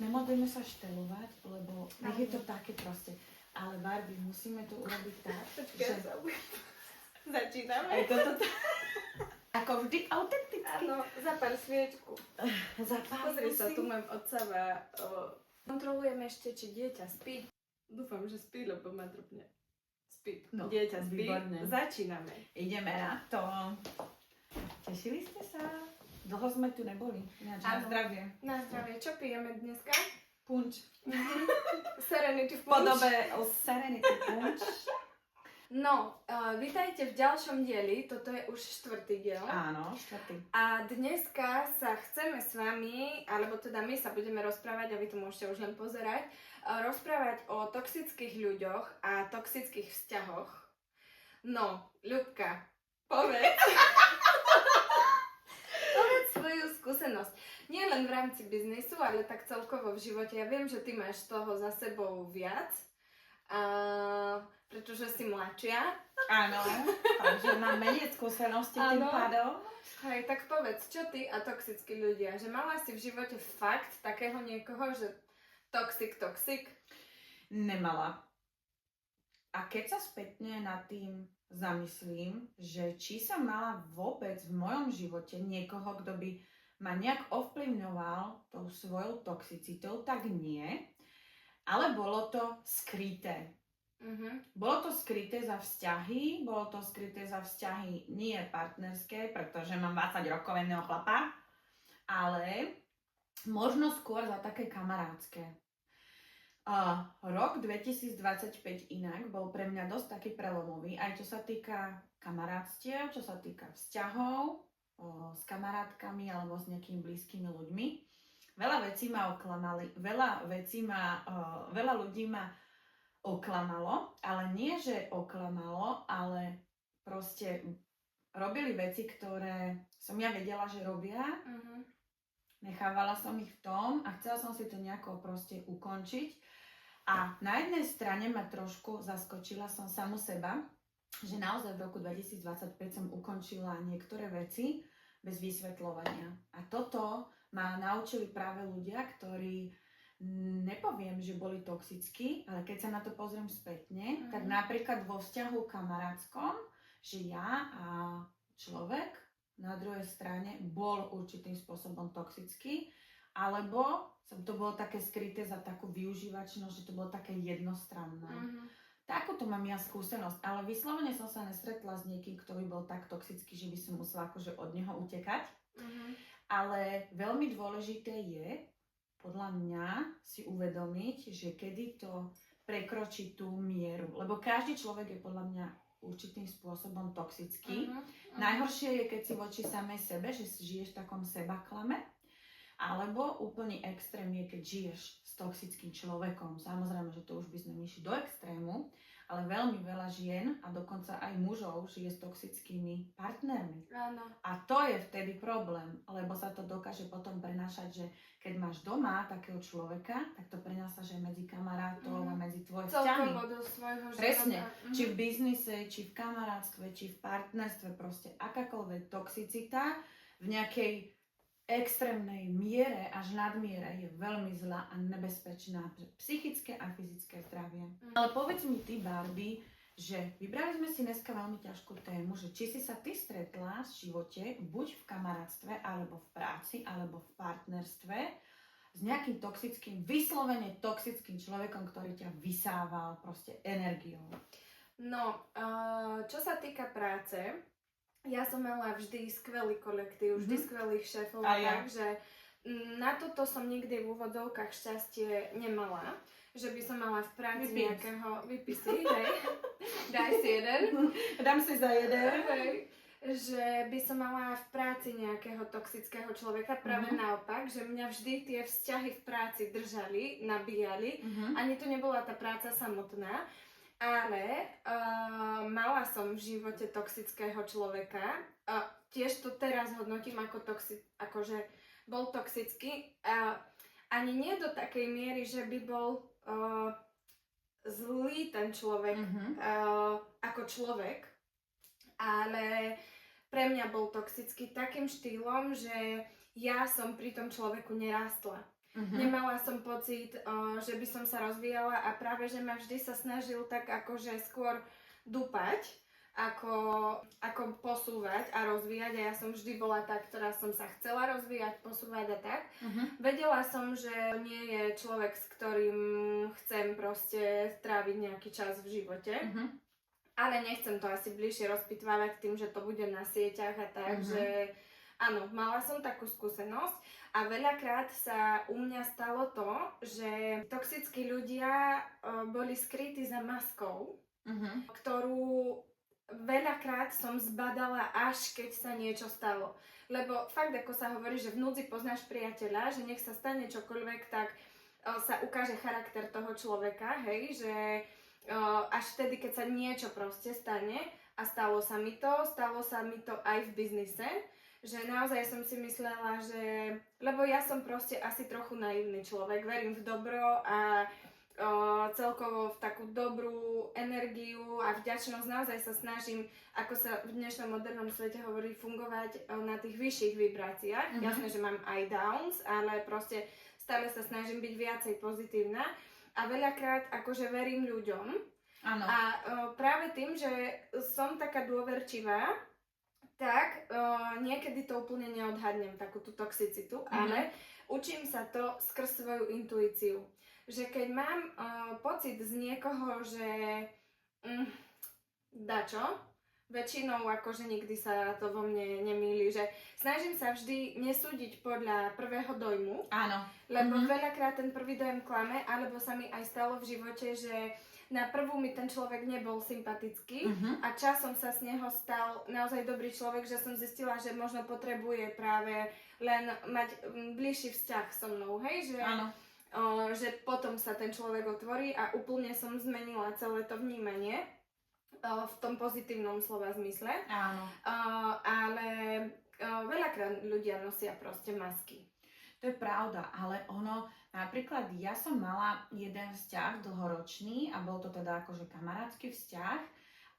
nemodlíme sa štelovať, lebo nech je to také proste. Ale Barbie, musíme to urobiť tak, že... Začíname. Aj toto... Ako vždy autenticky. Áno, zapáľ sviečku. Pozri sa, tu mám od seba. Kontrolujem ešte, či dieťa spí. Dúfam, že spí, lebo ma drobne. Spí. No, Dieťa spí. výborné. Začíname. Ideme na to. Tešili ste sa? Dlho sme tu neboli. Ináč na Áno. zdravie. Na zdravie. Čo pijeme dneska? Punč. Serenity V punch. podobe Serenity punč. No, vítajte v ďalšom dieli. Toto je už 4. diel. Áno, 4. A dneska sa chceme s vami, alebo teda my sa budeme rozprávať, a vy to môžete už len pozerať, rozprávať o toxických ľuďoch a toxických vzťahoch. No, Ľubka, povedz. Povedz svoju skúsenosť. Nie len v rámci biznisu, ale tak celkovo v živote. Ja viem, že ty máš toho za sebou viac, pretože si mladšia. Áno, takže mám menej skúsenosti tým pádom. Hej, tak povedz, čo ty a toxickí ľudia? Že mala si v živote fakt takého niekoho, že toxic? Nemala. A keď sa spätne nad tým zamyslím, že či som mala vôbec v mojom živote niekoho, kto by ma nejak ovplyvňoval tou svojou toxicitou, tak nie. Ale bolo to skryté. Bolo to skryté za vzťahy, nie partnerské, pretože mám 20 rokov jedného chlapa, ale možno skôr za také kamarátske. Rok 2025 inak bol pre mňa dosť taký prelomový, aj čo sa týka kamarátstiev, čo sa týka vzťahov s kamarátkami alebo s nejakými blízkymi ľuďmi. Veľa vecí ma oklamali, veľa ľudí ma oklamalo, ale nie, že oklamalo, ale proste robili veci, ktoré som ja vedela, že robia. Nechávala som ich v tom a chcela som si to nejako proste ukončiť. A na jednej strane ma trošku zaskočila som samu seba, že naozaj v roku 2025 som ukončila niektoré veci bez vysvetľovania. A toto ma naučili práve ľudia, ktorí nepoviem, že boli toxickí, ale keď sa na to pozriem spätne, tak napríklad vo vzťahu kamarátskom, že ja a človek na druhej strane bol určitým spôsobom toxický, alebo to bolo také skryté za takú využívačnosť, že to bolo také jednostranné. Takúto mám ja skúsenosť, ale vyslovene som sa nestretla s niekým, kto by bol tak toxický, že by som musela akože od neho utekať. Ale veľmi dôležité je podľa mňa si uvedomiť, že kedy to prekročí tú mieru. Lebo každý človek je podľa mňa určitým spôsobom toxický. Najhoršie je, keď si voči samej sebe, že si žiješ v takom sebaklame. Alebo úplný extrém je, keď žiješ s toxickým človekom. Samozrejme, že to už by sme išli do extrému, ale veľmi veľa žien a dokonca aj mužov žije s toxickými partnermi. Áno. A to je vtedy problém, lebo sa to dokáže potom prenášať, že keď máš doma takého človeka, tak to prenášaš aj medzi kamarátov a medzi tvoje vzťahy. Celkovo do svojho života. Presne. Či v biznise, či v kamarátstve, či v partnerstve, proste akákoľvek toxicita v nejakej extrémnej miere až nadmiere je veľmi zlá a nebezpečná pre psychické a fyzické zdravie. Ale povedz mi ty, Barbie, že vybrali sme si dneska veľmi ťažkú tému, že či si sa ty stretla v živote, buď v kamarátstve, alebo v práci, alebo v partnerstve s nejakým toxickým, vyslovene toxickým človekom, ktorý ťa vysával proste energiou. No, čo sa týka práce, ja som mala vždy skvelý kolektív, vždy skvelých šéfov, takže na toto som nikdy v úvodovkách šťastie nemala, že by som mala v práci nejakého vypisy, hej, daj si jeden. Dám si za jeden. Hej, že by som mala v práci nejakého toxického človeka, práve naopak, že mňa vždy tie vzťahy v práci držali, nabíjali, ani to nebola tá práca samotná. Ale mala som v živote toxického človeka. Tiež to teraz hodnotím ako akože bol toxický. Ani nie do takej miery, že by bol zlý ten človek ako človek. Ale pre mňa bol toxický takým štýlom, že ja som pri tom človeku nerástla. Nemala som pocit, že by som sa rozvíjala a práve, že ma vždy sa snažil tak akože skôr dúpať, ako posúvať a rozvíjať a ja som vždy bola tá, ktorá som sa chcela rozvíjať, posúvať a tak. Vedela som, že nie je človek, s ktorým chcem proste tráviť nejaký čas v živote. Ale nechcem to asi bližšie rozpitvávať tým, že to bude na sieťach a tak, že áno, mala som takú skúsenosť a veľakrát sa u mňa stalo to, že toxickí ľudia boli skrytí za maskou, ktorú veľakrát som zbadala, až keď sa niečo stalo. Lebo fakt, ako sa hovorí, že v núdzi poznáš priateľa, že nech sa stane čokoľvek, tak sa ukáže charakter toho človeka, hej, že až vtedy, keď sa niečo proste stane a stalo sa mi to aj v biznise, že naozaj som si myslela, že, lebo ja som proste asi trochu naivný človek, verím v dobro a celkovo v takú dobrú energiu a vďačnosť, naozaj sa snažím, ako sa v dnešnom modernom svete hovorí, fungovať na tých vyšších vibráciách. Jasné, že mám aj downs, ale proste stále sa snažím byť viacej pozitívna a veľakrát akože verím ľuďom. Áno. A práve tým, že som taká dôverčivá, tak niekedy to úplne neodhadnem, takú tú toxicitu, ale učím sa to skrz svoju intuíciu. Že keď mám pocit z niekoho, že dačo, väčšinou akože nikdy sa to vo mne nemýli, že snažím sa vždy nesúdiť podľa prvého dojmu, Áno. Lebo veľakrát ten prvý dojem klame, alebo sa mi aj stalo v živote, že na prvú mi ten človek nebol sympatický a časom sa z neho stal naozaj dobrý človek, že som zistila, že možno potrebuje práve len mať bližší vzťah so mnou, hej, že, že potom sa ten človek otvorí a úplne som zmenila celé to vnímanie v tom pozitívnom slova zmysle. Áno. Ale veľakrát ľudia nosia proste masky. To je pravda, ale napríklad ja som mala jeden vzťah dlhoročný a bol to teda akože kamarátsky vzťah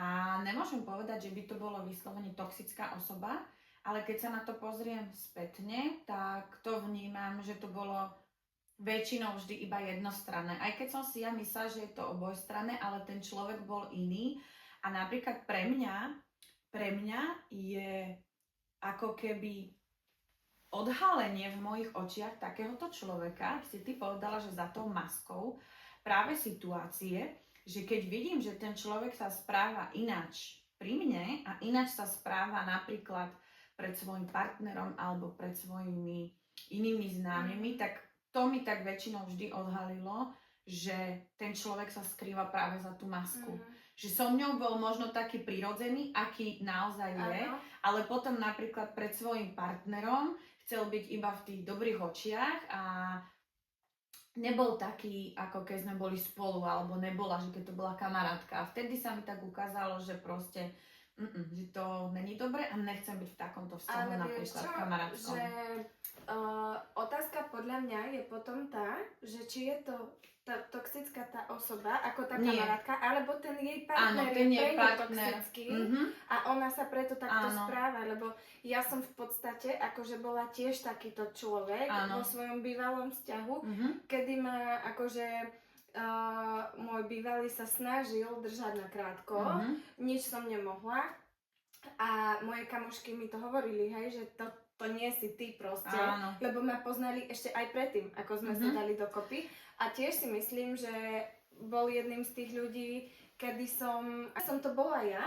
a nemôžem povedať, že by to bolo vyslovene toxická osoba, ale keď sa na to pozriem spätne, tak to vnímam, že to bolo väčšinou vždy iba jednostranné. Aj keď som si ja myslela, že je to obojstranné, ale ten človek bol iný a napríklad pre mňa je ako keby odhalenie v mojich očiach takéhoto človeka, si ty povedala, že za tou maskou, práve situácie, že keď vidím, že ten človek sa správa ináč pri mne a ináč sa správa napríklad pred svojim partnerom alebo pred svojimi inými známymi, tak to mi tak väčšinou vždy odhalilo, že ten človek sa skrýva práve za tú masku. Že so mňou bol možno taký prirodzený, aký naozaj je, ale potom napríklad pred svojim partnerom chcel byť iba v tých dobrých očiach a nebol taký, ako keď sme boli spolu, alebo nebola, že keď to bola kamarátka. A vtedy sa mi tak ukázalo, že proste, že to není dobre a nechcem byť v takomto vzťahu napríklad kamarátskom. Že otázka podľa mňa je potom tá, že či je to tá toxická tá osoba, ako tá kamarátka, alebo ten jej partner je pre ňu toxický a ona sa preto takto správa, lebo ja som v podstate akože bola tiež takýto človek vo svojom bývalom vzťahu, kedy ma akože môj bývalý sa snažil držať na krátko, nič som nemohla a moje kamošky mi to hovorili, hej, že to nie si ty proste, lebo ma poznali ešte aj predtým, ako sme sa dali dokopy. A tiež si myslím, že bol jedným z tých ľudí, kedy som to bola ja,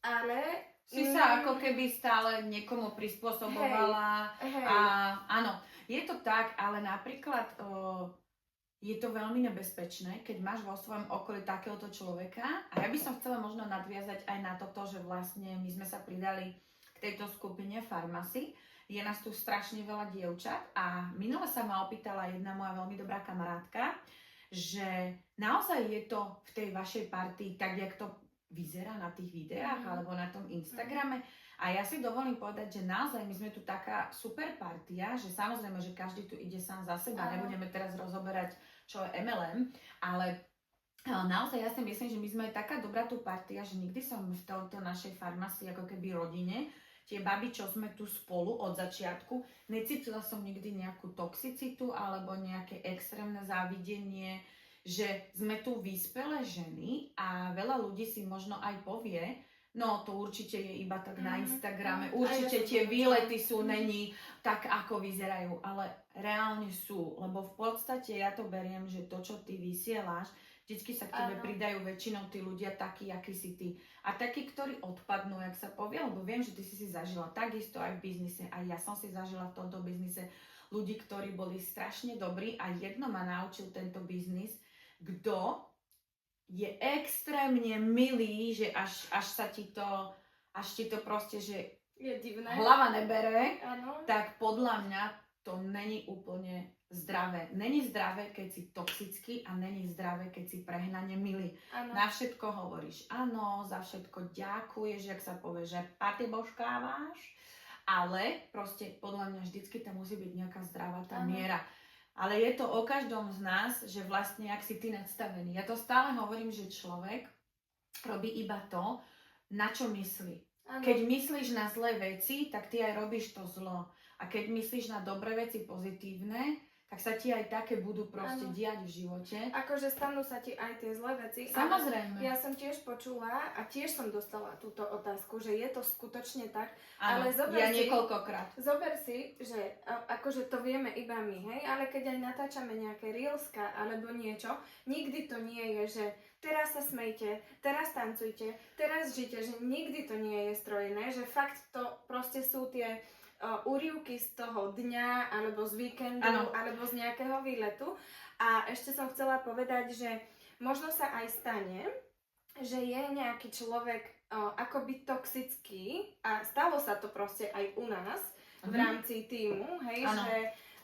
ale si sa ako keby stále niekomu prispôsobovala. A áno, je to tak, ale napríklad je to veľmi nebezpečné, keď máš vo svojom okolí takéhoto človeka. A ja by som chcela možno nadviazať aj na toto, že vlastne my sme sa pridali k tejto skupine Farmasy. Je nás tu strašne veľa dievčat a minule sa ma opýtala jedna moja veľmi dobrá kamarátka, že naozaj je to v tej vašej partii tak, jak to vyzerá na tých videách alebo na tom Instagrame. A ja si dovolím povedať, že naozaj my sme tu taká super partia, že samozrejme, že každý tu ide sám za seba. Nebudeme teraz rozoberať, čo je MLM, ale naozaj ja si myslím, že my sme taká dobrá tu partia, že nikdy som v tejto našej farmácii ako keby rodine tie baby, čo sme tu spolu od začiatku, necítila som nikdy nejakú toxicitu alebo nejaké extrémne závidenie, že sme tu vyspelé ženy a veľa ľudí si možno aj povie, no to určite je iba tak na Instagrame, určite tie výlety sú není tak, ako vyzerajú, ale reálne sú, lebo v podstate ja to beriem, že to, čo ty vysielaš, vždycky sa k tebe pridajú väčšinou tí ľudia takí, akí si ty. A takí, ktorí odpadnú, jak sa povie, lebo viem, že ty si zažila takisto aj v biznise, aj ja som si zažila v tomto biznise ľudí, ktorí boli strašne dobrí a jedno ma naučil tento biznis, kto je extrémne milý, že až ti to proste, že je divné. Hlava nebere, Áno. tak podľa mňa to není úplne zdravé. Není zdravé, keď si toxický a není zdravé, keď si prehnane milý. Áno. Na všetko hovoríš áno, za všetko ďakuješ, jak sa povie, že patyboškávaš, ale proste podľa mňa vždycky tam musí byť nejaká zdravá tá miera. Ale je to o každom z nás, že vlastne, jak si ty nadstavený. Ja to stále hovorím, že človek robí iba to, na čo myslí. Ano. Keď myslíš na zlé veci, tak ty aj robíš to zlo. A keď myslíš na dobré veci, pozitívne, tak sa ti aj také budú proste diať v živote. Akože stanú sa ti aj tie zlé veci. Samozrejme. Ja som tiež počula a tiež som dostala túto otázku, že je to skutočne tak. Áno, ale ja niekoľkokrát. Zober si, že akože to vieme iba my, hej, ale keď aj natáčame nejaké reelska alebo niečo, nikdy to nie je, že teraz sa smejte, teraz tancujte, teraz žite, že nikdy to nie je strojené, že fakt to proste sú tie úryvky z toho dňa, alebo z víkendu, alebo z nejakého výletu. A ešte som chcela povedať, že možno sa aj stane, že je nejaký človek akoby toxický a stalo sa to proste aj u nás v rámci tímu, hej, že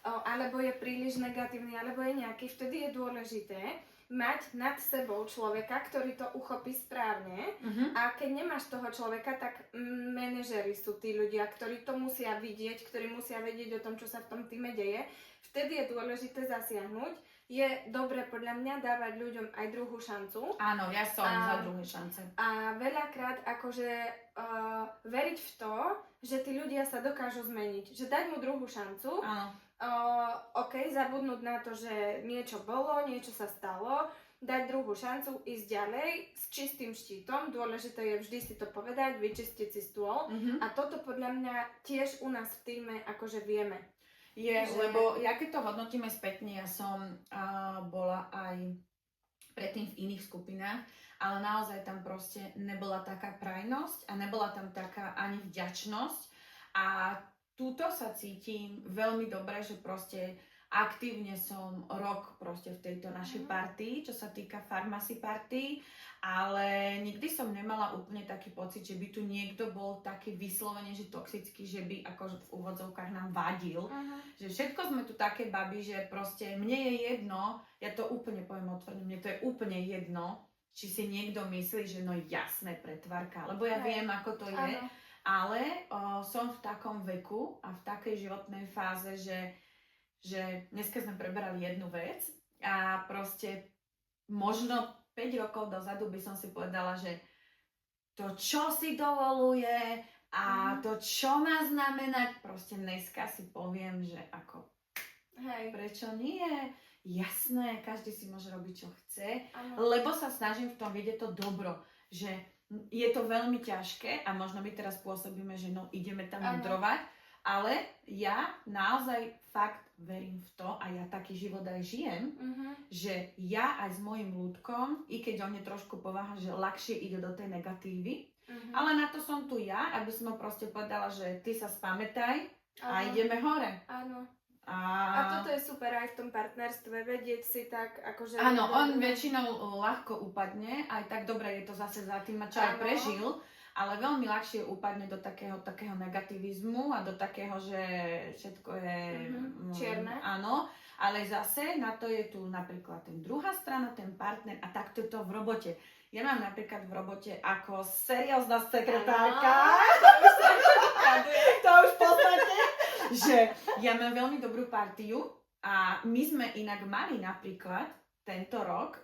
alebo je príliš negatívny, alebo je nejaký, vtedy je dôležité mať nad sebou človeka, ktorý to uchopí správne a keď nemáš toho človeka, tak manažeri sú tí ľudia, ktorí to musia vidieť, ktorí musia vedieť o tom, čo sa v tom týme deje. Vtedy je dôležité zasiahnuť. Je dobre podľa mňa dávať ľuďom aj druhú šancu. Áno, ja som za druhé šance. A veľakrát akože veriť v to, že tí ľudia sa dokážu zmeniť. Že dať mu druhú šancu. Áno. OK, zabudnúť na to, že niečo bolo, niečo sa stalo, dať druhú šancu, ísť ďalej s čistým štítom. Dôležité je vždy si to povedať, vyčistiť si stôl. A toto podľa mňa tiež u nás v týme akože vieme. Lebo ja keď to hodnotíme spätne, ja som bola aj predtým v iných skupinách, ale naozaj tam proste nebola taká prajnosť a nebola tam taká ani vďačnosť a túto sa cítim veľmi dobre, že proste aktívne som rok proste v tejto našej partii, čo sa týka Farmacy party, ale nikdy som nemala úplne taký pocit, že by tu niekto bol taký vyslovene, že toxický, že by akože v úvodzovkách nám vadil. Že všetko sme tu také baby, že proste mne je jedno, ja to úplne poviem otvorene, mne to je úplne jedno, či si niekto myslí, že no jasné pretvárka, lebo ja viem, ako to je. Ale som v takom veku a v takej životnej fáze, že dneska sme preberali jednu vec a proste možno 5 rokov dozadu by som si povedala, že to, čo si dovoluje a to, čo má znamenať, proste dneska si poviem, že ako, prečo nie? Jasné, každý si môže robiť, čo chce, lebo sa snažím v tom vidieť to dobro, že je to veľmi ťažké a možno my teraz pôsobíme, že no ideme tam mudrovať, ale ja naozaj fakt verím v to a ja taký život aj žijem, že ja aj s mojím ľudkom, i keď on je trošku povaha, že ľahšie ide do tej negatívy, ale na to som tu ja, aby som mu proste povedala, že ty sa spamätaj a ideme hore. Áno. A toto je super aj v tom partnerstve, vedieť si tak akože... Áno, on väčšinou ľahko upadne, aj tak dobre je to zase za tým, čo aj prežil, ale veľmi ľahšie upadne do takého negativizmu a do takého, že všetko je... čierne. Áno, ale zase na to je tu napríklad ten druhá strana, ten partner a takto je to v robote. Ja mám napríklad v robote ako seriózna sekretárka. To už v podstate, že ja mám veľmi dobrú partiu a my sme inak mali napríklad tento rok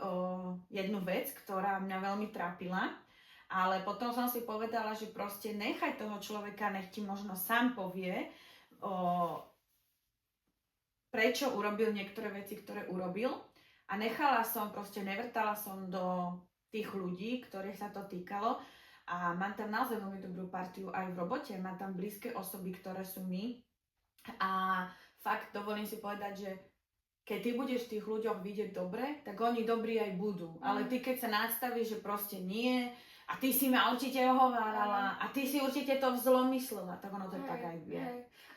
jednu vec, ktorá mňa veľmi trápila Ale potom som si povedala, že proste nechaj toho človeka, nech ti možno sám povie, prečo urobil niektoré veci, ktoré urobil. A nevrtala som do tých ľudí, ktorých sa to týkalo. A mám tam naozaj veľmi dobrú partiu aj v robote. Mám tam blízke osoby, ktoré sú my. A fakt dovolím si povedať, že keď ty budeš tých ľuďoch vidieť dobre, tak oni dobrí aj budú. Ale ty keď sa nastavíš, že proste nie, a ty si ma určite ohovárala, a ty si určite to zlom myslela, tak ono to tak aj vie.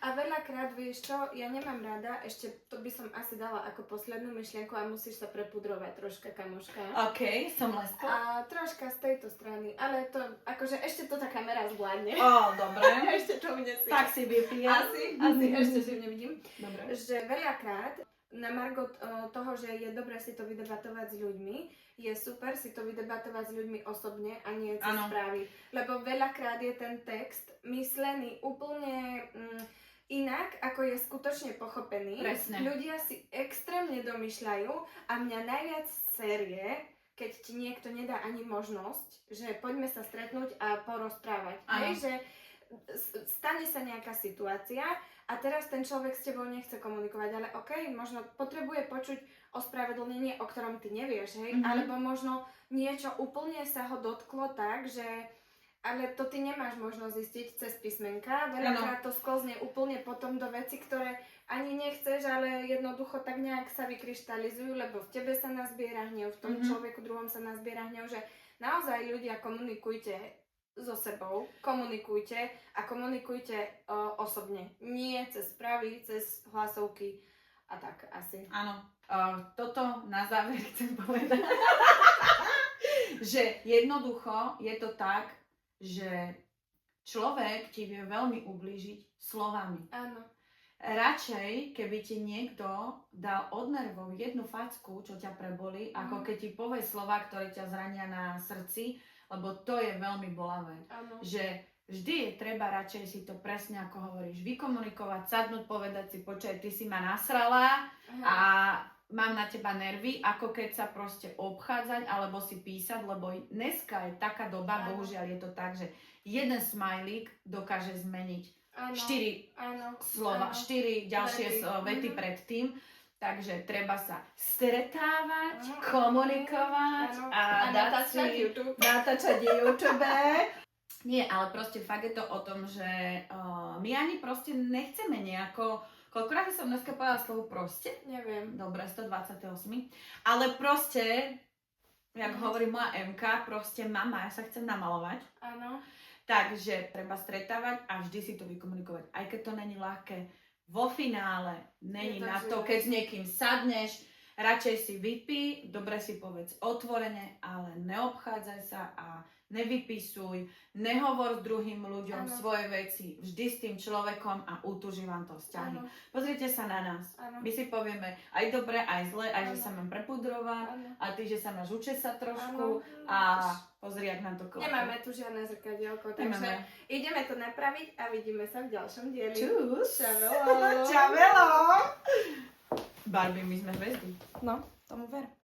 A veľakrát, vieš čo, ja nemám rada, ešte to by som asi dala ako poslednú myšlienku a musíš sa prepudrovať troška, kamoška. OK, som lesko. A troška z tejto strany, ale to, akože ešte to tá kamera zvládne. Dobre. Ešte to unesieš. Tak si vypijem. Asi ešte si nevidím. Dobre. Že veľakrát, na margo toho, že je dobré si to vydebatovať s ľuďmi, je super si to vydebatovať s ľuďmi osobne a nie cez správy. Lebo veľakrát je ten text myslený úplne inak, ako je skutočne pochopený. Presne. Ľudia si extrémne domýšľajú a mňa najviac série, keď ti niekto nedá ani možnosť, že poďme sa stretnúť a porozprávať. Hej, že stane sa nejaká situácia a teraz ten človek s tebou nechce komunikovať, ale možno potrebuje počuť ospravedlnenie, o ktorom ty nevieš, hej, alebo možno niečo úplne sa ho dotklo tak, že ale to ty nemáš možnosť zistiť cez písmenka, veľakrát to sklzne úplne potom do veci, ktoré ani nechceš, ale jednoducho tak nejak sa vykryštalizujú, lebo v tebe sa nazbiera hnev, v tom človeku druhom sa nazbiera hnev, že naozaj ľudia komunikujte so sebou, komunikujte a komunikujte osobne. Nie cez správy, cez hlasovky a tak asi. Áno. Toto na záver chcem povedať, že jednoducho je to tak, že človek ti vie veľmi ublížiť slovami. Áno. Radšej, keby ti niekto dal od nervov jednu facku, čo ťa prebolí, ako keď ti povie slova, ktoré ťa zrania na srdci, lebo to je veľmi bolavé. Áno. Že vždy je treba radšej si to presne, ako hovoríš, vykomunikovať, sadnúť, povedať si, počkaj, ty si ma nasrala a mám na teba nervy, ako keď sa proste obchádzať alebo si písať, lebo dneska je taká doba, bohužiaľ je to tak, že jeden smajlík dokáže zmeniť 4 slova, 4 ďalšie vety predtým. Takže treba sa stretávať, komunikovať a natáčať YouTube. Nie, ale proste fakt je to o tom, že my ani proste nechceme nejako. Koľkokrát som dneska povedala slovo proste? Neviem. Dobre, 128. Ale proste, jak hovorí moja MK, proste mama, ja sa chcem namalovať. Áno. Takže treba stretávať a vždy si to vykomunikovať. Aj keď to není ľahké, vo finále není na to, keď s niekým sadneš, radšej si vypí, dobre si povedz otvorene, ale neobchádzaj sa a nevypisuj, nehovor s druhým ľuďom svoje veci, vždy s tým človekom a utúži vám to vzťahy. Pozrite sa na nás. My si povieme aj dobre, aj zle, aj že sa mám prepudrovať, a ty, že sa máš učesať trošku a pozri, jak nám to klapá. Nemáme tu žiadne zrkadielko, takže ideme to napraviť a vidíme sa v ďalšom dieli. Čus! Čavelo! Čavelo! Barbie, my sme hviezdy. No, tomu ver.